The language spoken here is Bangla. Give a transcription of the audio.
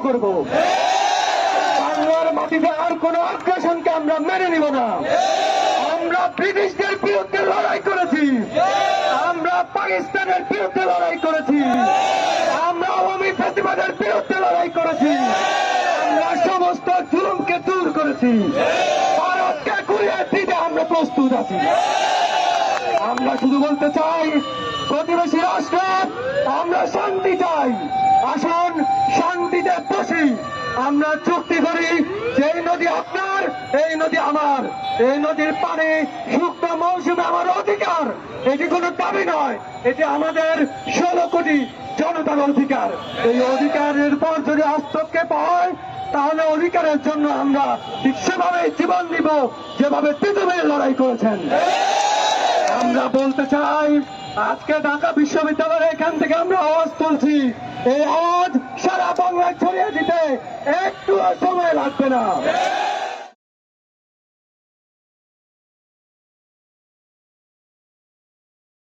করব। বাংলার মাটিতে আর কোন আগ্রাসনকে আমরা মেনে নিব না। আমরা ব্রিটিশদের বিরুদ্ধে লড়াই করেছি, আমরা পাকিস্তানের বিরুদ্ধে লড়াই করেছি, আমরা আওয়ামী ফ্যাসিবাদের বিরুদ্ধে লড়াই করেছি, আমরা সমস্ত জুলুমকে দূর করেছি। ভারতকে ঘুরিয়ে দিতে আমরা প্রস্তুত আছি। আমরা শুধু বলতে চাই, প্রতিবেশী রাষ্ট্র আমরা শান্তি চাই। আসুন শান্তিতে বসি, আমরা চুক্তি করি যে এই নদী আপনার, এই নদী আমার, এই নদীর পানি শুকনো মৌসুমে আমার অধিকার। এটি কোনো দাবি নয়, এটি আমাদের 16 কোটি জনতার অধিকার। এই অধিকারের পর যদি হস্তক্ষেপ হয়, তাহলে অধিকারের জন্য আমরা ঠিক সেভাবে জীবন দিব যেভাবে পৃথিবীর লড়াই করেছেন। আমরা বলতে চাই, আজকে ঢাকা বিশ্ববিদ্যালয়ের এখান থেকে আমরা আওয়াজ তুলছি, এই আওয়াজ সারা বাংলায় ছড়িয়ে দিতে একটু সময় লাগবে না।